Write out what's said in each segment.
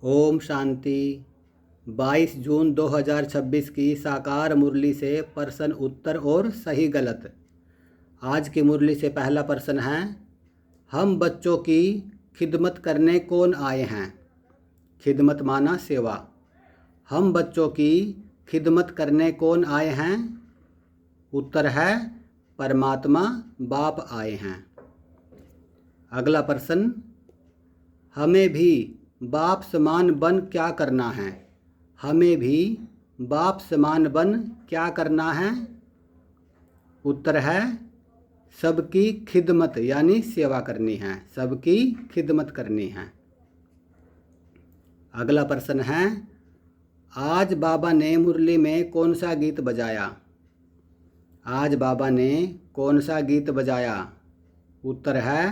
ओम शांति। 22 जून 2026 की साकार मुरली से प्रश्न उत्तर और सही गलत। आज की मुरली से पहला प्रश्न है, हम बच्चों की खिदमत करने कौन आए हैं। खिदमत माना सेवा। हम बच्चों की खिदमत करने कौन आए हैं। उत्तर है परमात्मा बाप आए हैं। अगला प्रश्न, हमें भी बाप समान बन क्या करना है। हमें भी बाप समान बन क्या करना है। उत्तर है सबकी खिदमत यानी सेवा करनी है। सबकी खिदमत करनी है। अगला प्रश्न है, आज बाबा ने मुरली में कौन सा गीत बजाया। आज बाबा ने कौन सा गीत बजाया। उत्तर है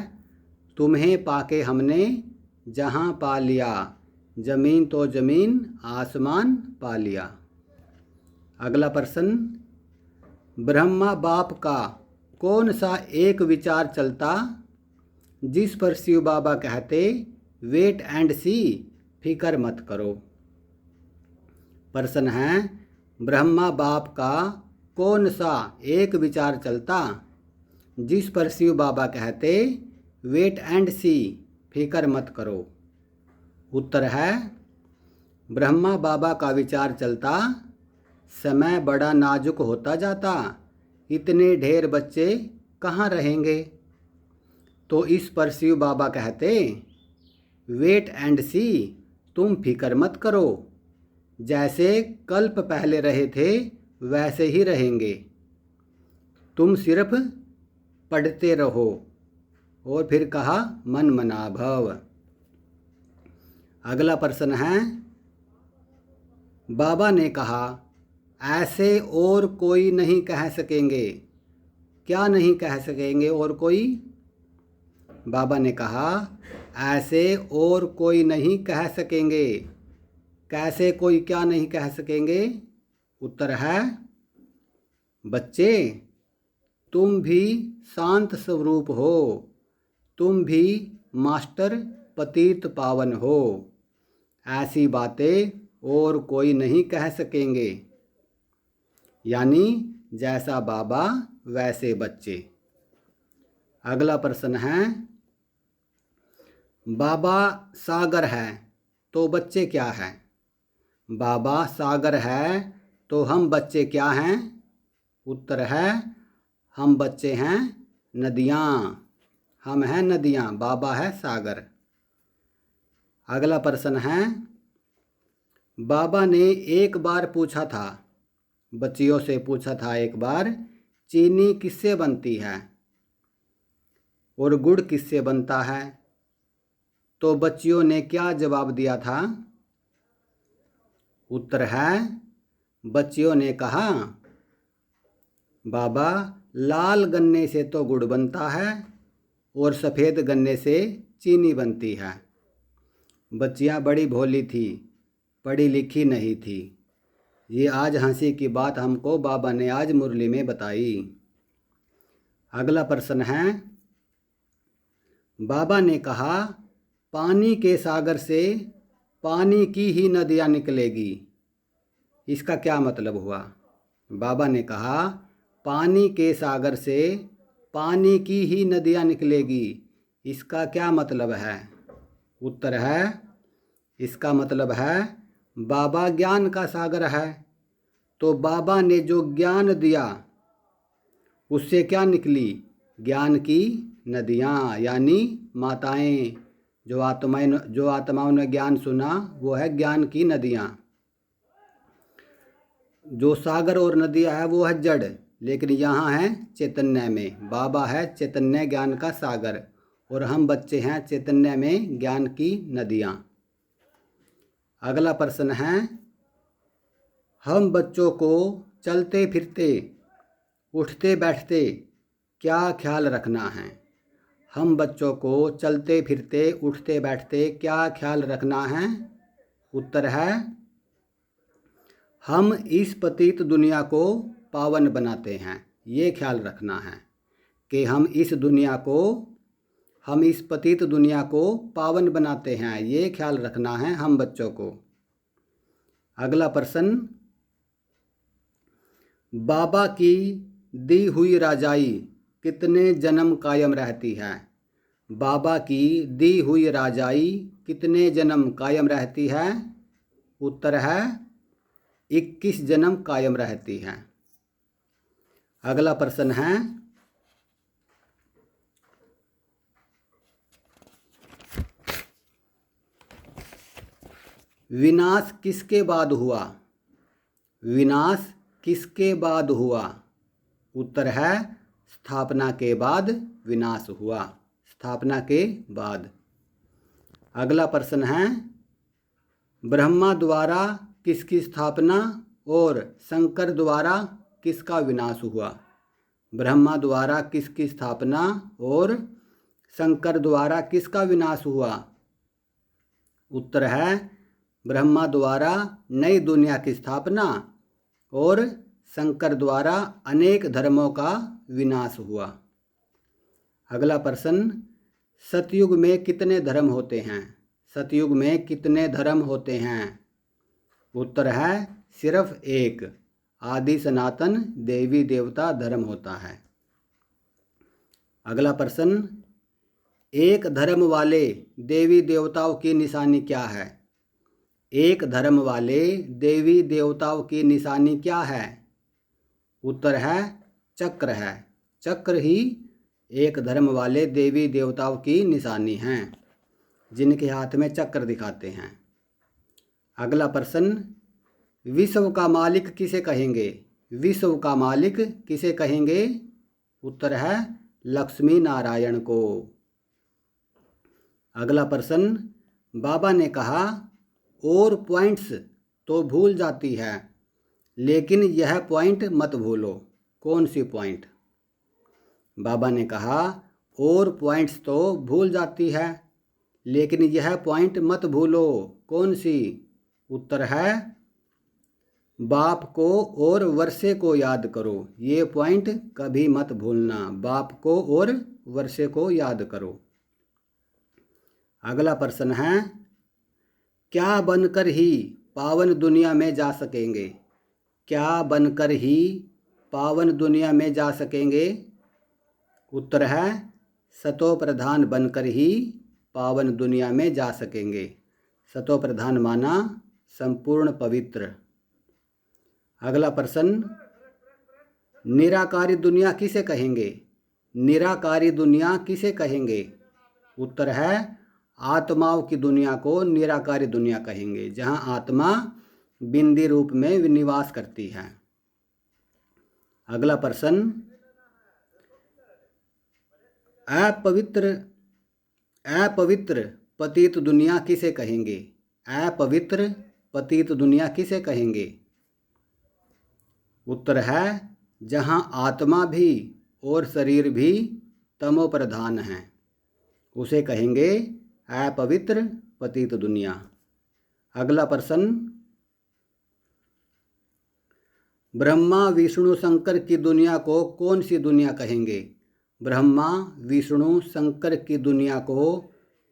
तुम्हें पाके हमने जहाँ पा लिया, ज़मीन तो ज़मीन आसमान पा लिया। अगला प्रश्न, ब्रह्मा बाप का कौन सा एक विचार चलता जिस पर शिव बाबा कहते वेट एंड सी, फिक्र मत करो। प्रश्न है, ब्रह्मा बाप का कौन सा एक विचार चलता जिस पर शिव बाबा कहते वेट एंड सी, फिक्र मत करो। उत्तर है ब्रह्मा बाबा का विचार चलता समय बड़ा नाजुक होता जाता, इतने ढेर बच्चे कहाँ रहेंगे। तो इस पर शिव बाबा कहते वेट एंड सी, तुम फिक्र मत करो, जैसे कल्प पहले रहे थे वैसे ही रहेंगे, तुम सिर्फ पढ़ते रहो। और फिर कहा मन मना भव। अगला प्रश्न है, बाबा ने कहा ऐसे और कोई नहीं कह सकेंगे। क्या नहीं कह सकेंगे और कोई। बाबा ने कहा ऐसे और कोई नहीं कह सकेंगे। कैसे कोई क्या नहीं कह सकेंगे। उत्तर है बच्चे तुम भी शांत स्वरूप हो, तुम भी मास्टर पतित पावन हो, ऐसी बातें और कोई नहीं कह सकेंगे। यानी जैसा बाबा वैसे बच्चे। अगला प्रश्न है, बाबा सागर है तो बच्चे क्या हैं। बाबा सागर है तो हम बच्चे क्या हैं। उत्तर है हम बच्चे हैं नदियाँ। हम हैं नदियाँ, बाबा है सागर। अगला प्रश्न है, बाबा ने एक बार पूछा था, बच्चियों से पूछा था एक बार, चीनी किससे बनती है और गुड़ किससे बनता है। तो बच्चियों ने क्या जवाब दिया था। उत्तर है बच्चियों ने कहा बाबा लाल गन्ने से तो गुड़ बनता है और सफ़ेद गन्ने से चीनी बनती है। बच्चियाँ बड़ी भोली थी, पढ़ी लिखी नहीं थी। ये आज हंसी की बात हमको बाबा ने आज मुरली में बताई। अगला प्रश्न है, बाबा ने कहा पानी के सागर से पानी की ही नदियाँ निकलेगी। इसका क्या मतलब हुआ। बाबा ने कहा पानी के सागर से पानी की ही नदियाँ निकलेगी, इसका क्या मतलब है। उत्तर है इसका मतलब है बाबा ज्ञान का सागर है, तो बाबा ने जो ज्ञान दिया उससे क्या निकली, ज्ञान की नदियाँ। यानी माताएं, जो आत्माओं ने ज्ञान सुना वो है ज्ञान की नदियाँ। जो सागर और नदियाँ है वो है जड़, लेकिन यहाँ है चैतन्य में। बाबा है चैतन्य ज्ञान का सागर और हम बच्चे हैं चैतन्य में ज्ञान की नदियाँ। अगला प्रश्न है, हम बच्चों को चलते फिरते उठते बैठते क्या ख्याल रखना है। हम बच्चों को चलते फिरते उठते बैठते क्या ख्याल रखना है। उत्तर है हम इस पतित दुनिया को पावन बनाते हैं। ये ख्याल रखना है कि हम इस दुनिया को हम इस पतित दुनिया को पावन बनाते हैं, ये ख्याल रखना है हम बच्चों को। अगला प्रश्न, बाबा की दी हुई राजाई कितने जन्म कायम रहती है? बाबा की दी हुई राजाई कितने जन्म कायम रहती है? उत्तर है 21 जन्म कायम रहती है। अगला प्रश्न है, विनाश किसके बाद हुआ? विनाश किसके बाद हुआ? उत्तर है स्थापना के बाद विनाश हुआ, स्थापना के बाद। अगला प्रश्न है, ब्रह्मा द्वारा किसकी स्थापना और शंकर द्वारा किसका विनाश हुआ? ब्रह्मा द्वारा किसकी स्थापना और शंकर द्वारा किसका विनाश हुआ? उत्तर है ब्रह्मा द्वारा नई दुनिया की स्थापना और शंकर द्वारा अनेक धर्मों का विनाश हुआ। अगला प्रश्न, सतयुग में कितने धर्म होते हैं? सतयुग में कितने धर्म होते हैं? उत्तर है सिर्फ एक, आदि सनातन देवी देवता धर्म होता है। अगला प्रश्न, एक धर्म वाले देवी देवताओं की निशानी क्या है? एक धर्म वाले देवी देवताओं की निशानी क्या है? उत्तर है चक्र है, चक्र ही एक धर्म वाले देवी देवताओं की निशानी हैं, जिनके हाथ में चक्र दिखाते हैं। अगला प्रश्न, विश्व का मालिक किसे कहेंगे? विश्व का मालिक किसे कहेंगे? उत्तर है लक्ष्मी नारायण को। अगला प्रश्न, बाबा ने कहा और पॉइंट्स तो भूल जाती है, लेकिन यह पॉइंट मत भूलो। कौन सी पॉइंट? बाबा ने कहा और पॉइंट्स तो भूल जाती है, लेकिन यह पॉइंट मत भूलो। कौन सी? उत्तर है बाप को और वर्षे को याद करो। ये पॉइंट कभी मत भूलना, बाप को और वर्षे को याद करो। अगला प्रश्न है, क्या बनकर ही पावन दुनिया में जा सकेंगे? क्या बनकर ही पावन दुनिया में जा सकेंगे? उत्तर है सतो प्रधान बनकर ही पावन दुनिया में जा सकेंगे। सतो प्रधान माना संपूर्ण पवित्र। अगला प्रश्न, निराकारी दुनिया किसे कहेंगे? निराकारी दुनिया किसे कहेंगे? उत्तर है आत्माओं की दुनिया को निराकारी दुनिया कहेंगे, जहाँ आत्मा बिंदी रूप में निवास करती है। अगला प्रश्न, अपवित्र पतित दुनिया किसे कहेंगे? अपवित्र पतित दुनिया किसे कहेंगे? उत्तर है जहाँ आत्मा भी और शरीर भी तमो प्रधान हैं, उसे कहेंगे अपवित्र पतित दुनिया। अगला प्रश्न, ब्रह्मा विष्णु शंकर की दुनिया को कौन सी दुनिया कहेंगे? ब्रह्मा विष्णु शंकर की दुनिया को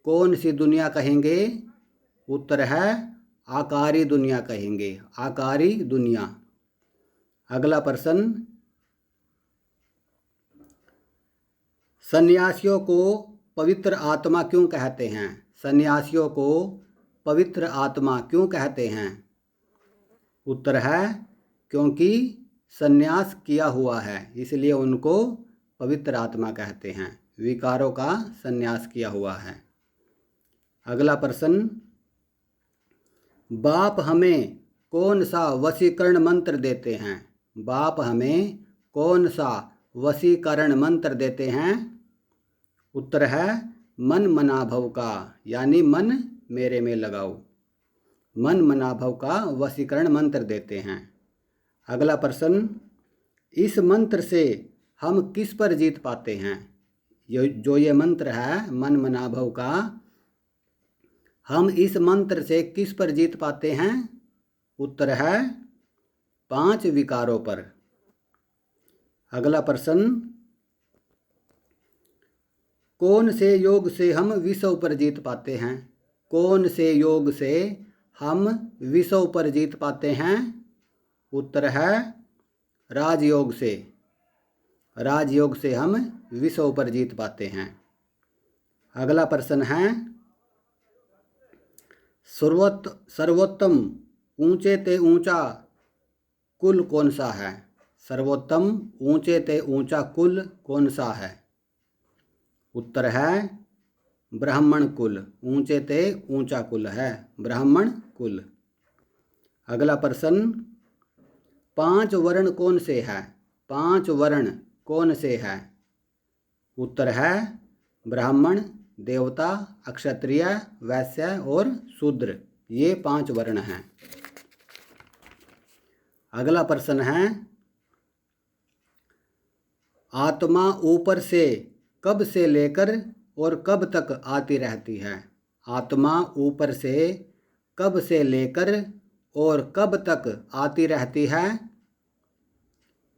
कौन सी दुनिया कहेंगे? उत्तर है आकारी दुनिया कहेंगे, आकारी दुनिया। अगला प्रश्न, सन्यासियों को पवित्र आत्मा क्यों कहते हैं? सन्यासियों को पवित्र आत्मा क्यों कहते हैं? उत्तर है क्योंकि सन्यास किया हुआ है, इसलिए उनको पवित्र आत्मा कहते हैं, विकारों का सन्यास किया हुआ है। अगला प्रश्न, बाप हमें कौन सा वशीकरण मंत्र देते हैं? बाप हमें कौन सा वशीकरण मंत्र देते हैं? उत्तर है मन मनाभव का, यानी मन मेरे में लगाओ। मन मनाभव का वशीकरण मंत्र देते हैं। अगला प्रश्न, इस मंत्र से हम किस पर जीत पाते हैं? जो ये मंत्र है मन मनाभव का, हम इस मंत्र से किस पर जीत पाते हैं? उत्तर है 5 विकारों पर। अगला प्रश्न, कौन से योग से हम विषव पर जीत पाते हैं? कौन से योग से हम विषव पर जीत पाते हैं? उत्तर है राजयोग से। राजयोग से हम विषव पर जीत पाते हैं। अगला प्रश्न है, सर्वोत्तम ऊंचे ते ऊंचा कुल कौन सा है? सर्वोत्तम ऊंचे ते ऊंचा कुल कौन सा है? उत्तर है ब्राह्मण कुल। ऊंचे ते ऊंचा कुल है ब्राह्मण कुल। अगला प्रश्न, 5 वर्ण कौन से है? 5 वर्ण कौन से है? उत्तर है ब्राह्मण, देवता, क्षत्रिय, वैश्य और शूद्र। ये 5 वर्ण हैं। अगला प्रश्न है, आत्मा ऊपर से कब से लेकर और कब तक आती रहती है? आत्मा ऊपर से कब से लेकर और कब तक आती रहती है?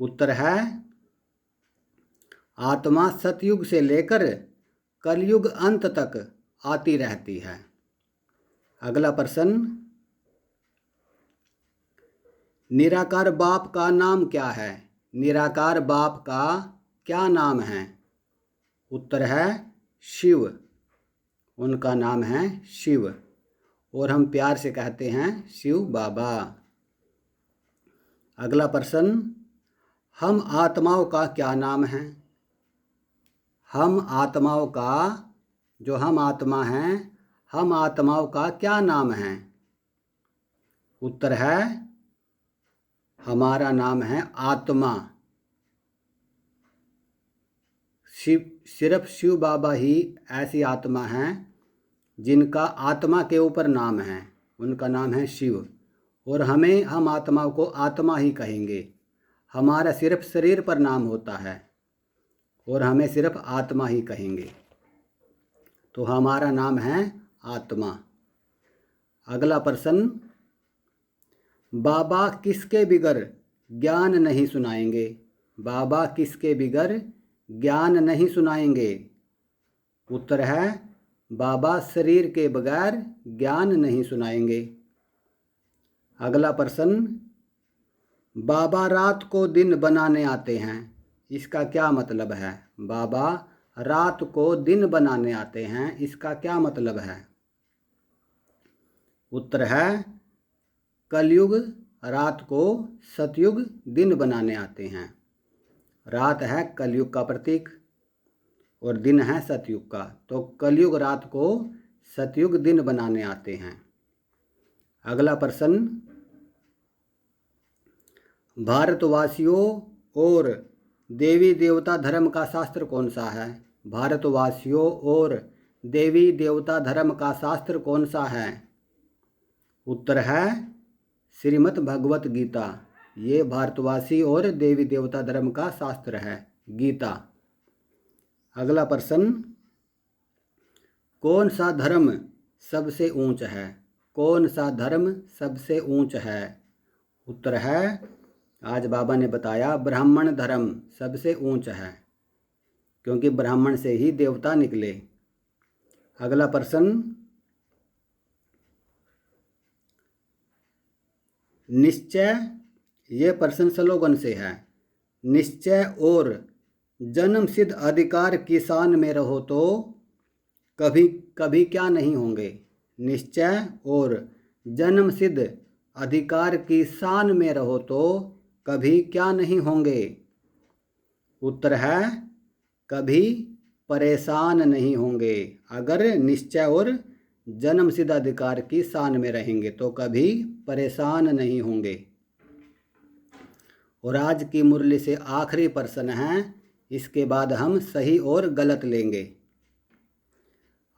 उत्तर है आत्मा सतयुग से लेकर कलयुग अंत तक आती रहती है। अगला प्रश्न, निराकार बाप का नाम क्या है? निराकार बाप का क्या नाम है? उत्तर है शिव। उनका नाम है शिव और हम प्यार से कहते हैं शिव बाबा। अगला प्रश्न, हम आत्माओं का क्या नाम है? हम आत्माओं का, जो हम आत्मा हैं, हम आत्माओं का क्या नाम है? उत्तर है हमारा नाम है आत्मा। सिर्फ शिव बाबा ही ऐसी आत्मा हैं जिनका आत्मा के ऊपर नाम है। उनका नाम है शिव और हम आत्माओं को आत्मा ही कहेंगे। हमारा सिर्फ शरीर पर नाम होता है और हमें सिर्फ आत्मा ही कहेंगे। तो हमारा नाम है आत्मा। अगला प्रश्न, बाबा किसके बिगर ज्ञान नहीं सुनाएंगे? बाबा किसके बिगर ज्ञान नहीं सुनाएंगे? उत्तर है बाबा शरीर के बगैर ज्ञान नहीं सुनाएंगे। अगला प्रश्न, बाबा रात को दिन बनाने आते हैं, इसका क्या मतलब है? बाबा रात को दिन बनाने आते हैं, इसका क्या मतलब है? उत्तर है कलयुग रात को सतयुग दिन बनाने आते हैं। रात है कलयुग का प्रतीक और दिन है सतयुग का, तो कलयुग रात को सतयुग दिन बनाने आते हैं। अगला प्रश्न, भारतवासियों और देवी देवता धर्म का शास्त्र कौन सा है? भारतवासियों और देवी देवता धर्म का शास्त्र कौन सा है? उत्तर है श्रीमद् भगवत गीता। ये भारतवासी और देवी देवता धर्म का शास्त्र है, गीता। अगला प्रश्न, कौन सा धर्म सबसे ऊंच है? कौन सा धर्म सबसे ऊंच है? उत्तर है, आज बाबा ने बताया, ब्राह्मण धर्म सबसे ऊंच है क्योंकि ब्राह्मण से ही देवता निकले। अगला प्रश्न, निश्चय, ये प्रश्न स्लोगन से है। निश्चय और जन्म सिद्ध अधिकार की शान में रहो तो कभी कभी क्या नहीं होंगे? निश्चय और जन्म सिद्ध अधिकार की शान में रहो तो कभी क्या नहीं होंगे? उत्तर है कभी परेशान नहीं होंगे। अगर निश्चय और जन्म सिद्ध अधिकार की शान में रहेंगे तो कभी परेशान नहीं होंगे। और आज की मुरली से आखिरी प्रश्न है, इसके बाद हम सही और गलत लेंगे।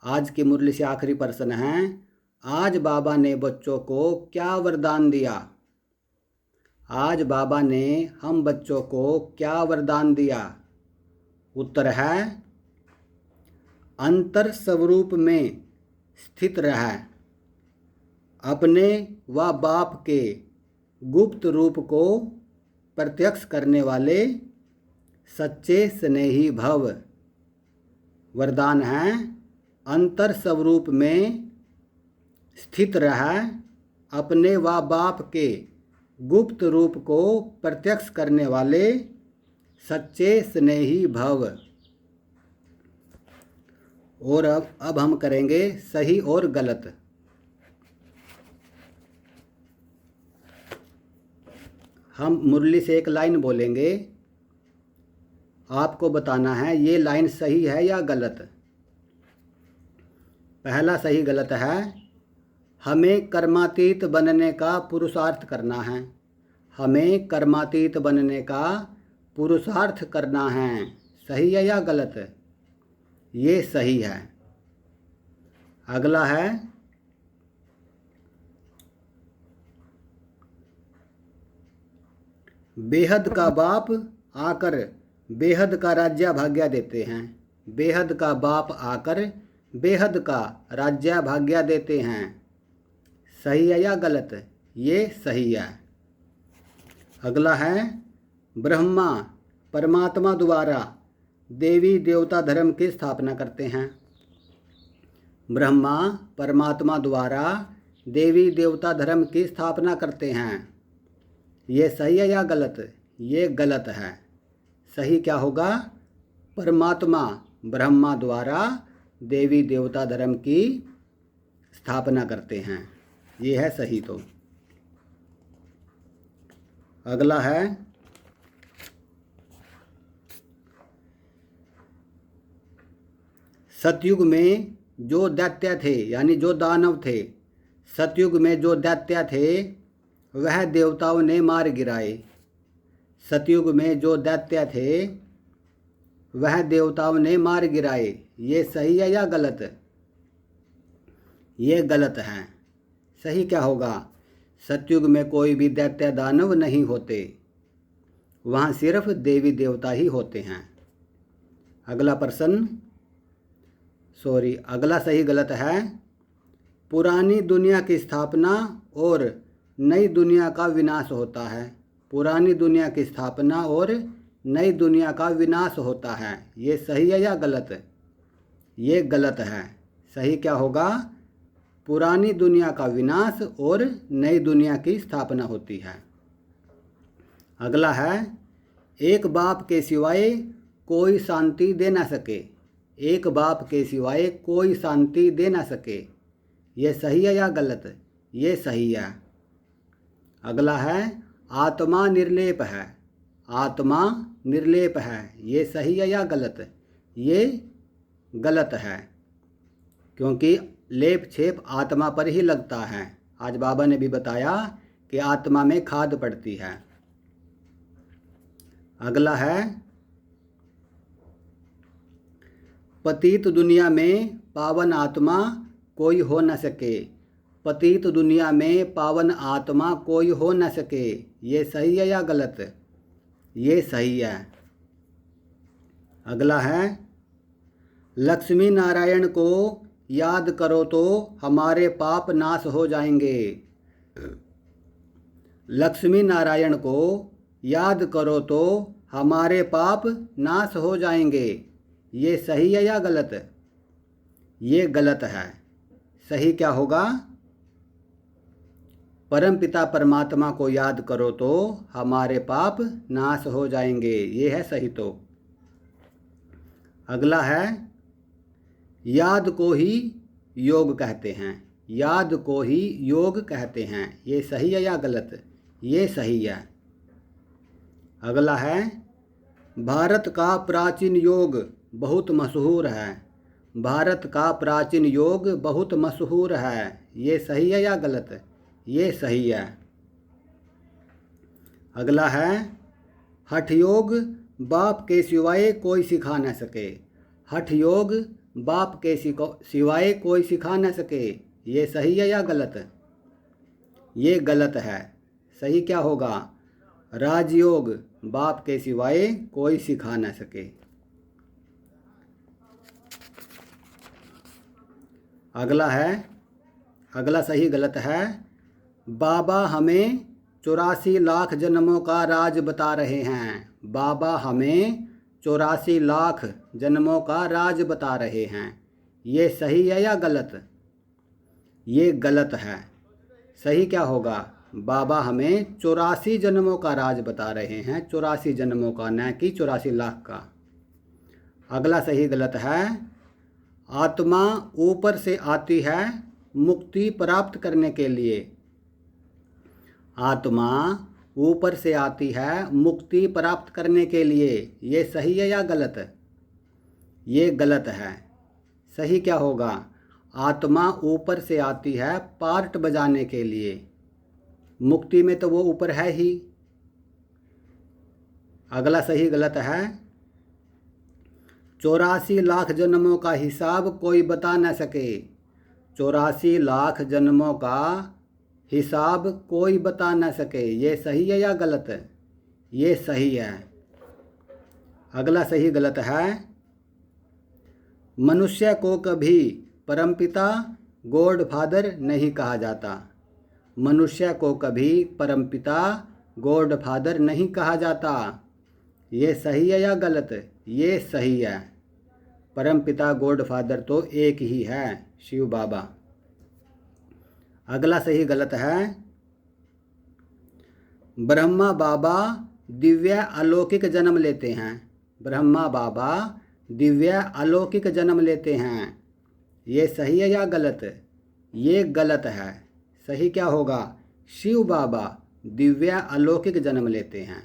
आज की मुरली से आखिरी प्रश्न है, आज बाबा ने बच्चों को क्या वरदान दिया? आज बाबा ने हम बच्चों को क्या वरदान दिया? उत्तर है अंतर स्वरूप में स्थित रह, अपने व बाप के गुप्त रूप को प्रत्यक्ष करने वाले सच्चे स्नेही भव। वरदान है अंतर स्वरूप में स्थित रह अपने व बाप के गुप्त रूप को प्रत्यक्ष करने वाले सच्चे स्नेही भव। और अब हम करेंगे सही और गलत। हम मुरली से एक लाइन बोलेंगे, आपको बताना है ये लाइन सही है या गलत। पहला सही गलत है, हमें कर्मातीत बनने का पुरुषार्थ करना है। हमें कर्मातीत बनने का पुरुषार्थ करना है। सही है या गलत? ये सही है। अगला है, बेहद का बाप आकर बेहद का राज्य भाग्य देते हैं। बेहद का बाप आकर बेहद का राज्य भाग्य देते हैं। सही है या गलत? ये सही है। अगला है, ब्रह्मा परमात्मा द्वारा देवी देवता धर्म की स्थापना करते हैं। ब्रह्मा परमात्मा द्वारा देवी देवता धर्म की स्थापना करते हैं। ये सही है या गलत? ये गलत है। सही क्या होगा? परमात्मा ब्रह्मा द्वारा देवी देवता धर्म की स्थापना करते हैं। ये है सही। तो अगला है, सतयुग में जो दैत्य थे यानी जो दानव थे, सतयुग में जो दैत्य थे वह देवताओं ने मार गिराए। सतयुग में जो दैत्य थे वह देवताओं ने मार गिराए। ये सही है या गलत? ये गलत है। सही क्या होगा? सतयुग में कोई भी दैत्य दानव नहीं होते, वहाँ सिर्फ देवी देवता ही होते हैं। अगला प्रश्न, अगला सही गलत है, पुरानी दुनिया की स्थापना और नई दुनिया का विनाश होता है। पुरानी दुनिया की स्थापना और नई दुनिया का विनाश होता है। ये सही है या गलत? ये गलत है। सही क्या होगा? पुरानी दुनिया का विनाश और नई दुनिया की स्थापना होती है। अगला है, एक बाप के सिवाय कोई शांति दे ना सके। एक बाप के सिवाय कोई शांति दे ना सके। ये सही है या गलत? ये सही है। अगला है, आत्मा निर्लेप है। आत्मा निर्लेप है। ये सही है या गलत? ये गलत है, क्योंकि लेप छेप आत्मा पर ही लगता है। आज बाबा ने भी बताया कि आत्मा में खाद पड़ती है। अगला है, पतित दुनिया में पावन आत्मा कोई हो न सके। पतित दुनिया में पावन आत्मा कोई हो न सके। ये सही है या गलत? ये सही है। अगला है, लक्ष्मी नारायण को याद करो तो हमारे पाप नाश हो जाएंगे। लक्ष्मी नारायण को याद करो तो हमारे पाप नाश हो जाएंगे। ये सही है या गलत? ये गलत है। सही क्या होगा? परमपिता परमात्मा को याद करो तो हमारे पाप नाश हो जाएंगे। ये है सही। तो अगला है, याद को ही योग कहते हैं। याद को ही योग कहते हैं। ये सही है या गलत? ये सही है। अगला है, भारत का प्राचीन योग बहुत मशहूर है। भारत का प्राचीन योग बहुत मशहूर है। ये सही है या गलत? ये सही है। अगला है, हठ योग बाप के सिवाय कोई सिखा न सके। हठ योग बाप के सिवाय कोई सिखा न सके। ये सही है या गलत? ये गलत है। सही क्या होगा? राजयोग बाप के सिवाय कोई सिखा न सके। अगला है, अगला सही गलत है, बाबा हमें 84 लाख जन्मों का राज बता रहे हैं। बाबा हमें 84 लाख जन्मों का राज बता रहे हैं। ये सही है या गलत? ये गलत है। सही क्या होगा? बाबा हमें 84 जन्मों का राज बता रहे हैं, 84 जन्मों का, न कि 84 लाख का। अगला सही गलत है, आत्मा ऊपर से आती है मुक्ति प्राप्त करने के लिए। आत्मा ऊपर से आती है मुक्ति प्राप्त करने के लिए। ये सही है या गलत? ये गलत है। सही क्या होगा? आत्मा ऊपर से आती है पार्ट बजाने के लिए। मुक्ति में तो वो ऊपर है ही। अगला सही गलत है, 84 लाख जन्मों का हिसाब कोई बता न सके। 84 लाख जन्मों का हिसाब कोई बता न सके। ये सही है या गलत? ये सही है। अगला सही गलत है, मनुष्य को कभी परमपिता गॉड फादर नहीं कहा जाता। मनुष्य को कभी परमपिता गॉड फादर नहीं कहा जाता। ये सही है या गलत? ये सही है। परमपिता गॉड फादर तो एक ही है, शिव बाबा। अगला सही गलत है, ब्रह्मा बाबा दिव्य अलौकिक जन्म लेते हैं। ब्रह्मा बाबा दिव्य अलौकिक जन्म लेते हैं। ये सही है या गलत? ये गलत है। सही क्या होगा? शिव बाबा दिव्य अलौकिक जन्म लेते हैं।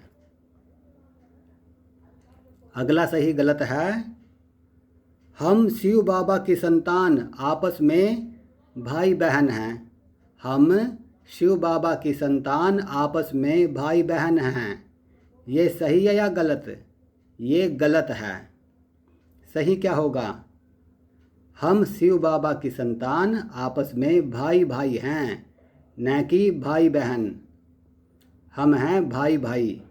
अगला सही गलत है, हम शिव बाबा की संतान आपस में भाई बहन हैं। हम शिव बाबा की संतान आपस में भाई बहन हैं। ये सही है या गलत? ये गलत है। सही क्या होगा? हम शिव बाबा की संतान आपस में भाई भाई हैं, न कि भाई बहन। हम हैं भाई भाई,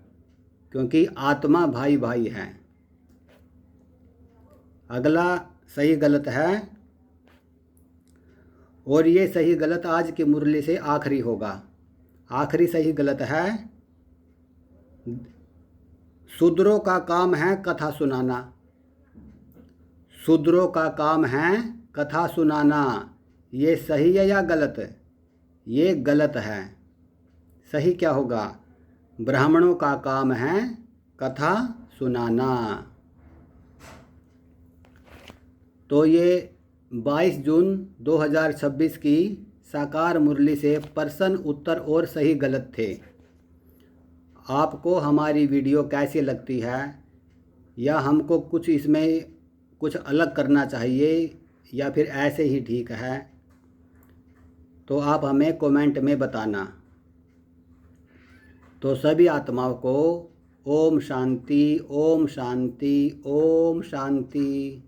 क्योंकि आत्मा भाई भाई है। अगला सही गलत है, और ये सही गलत आज की मुरली से आखिरी होगा। आखिरी सही गलत है, शूद्रों का काम है कथा सुनाना। शूद्रों का काम है कथा सुनाना। ये सही है या गलत? ये गलत है। सही क्या होगा? ब्राह्मणों का काम है कथा सुनाना। तो ये 22 जून 2026 की साकार मुरली से प्रश्न उत्तर और सही गलत थे। आपको हमारी वीडियो कैसी लगती है, या हमको कुछ इसमें कुछ अलग करना चाहिए, या फिर ऐसे ही ठीक है, तो आप हमें कमेंट में बताना। तो सभी आत्माओं को ओम शांति, ओम शांति, ओम शांति।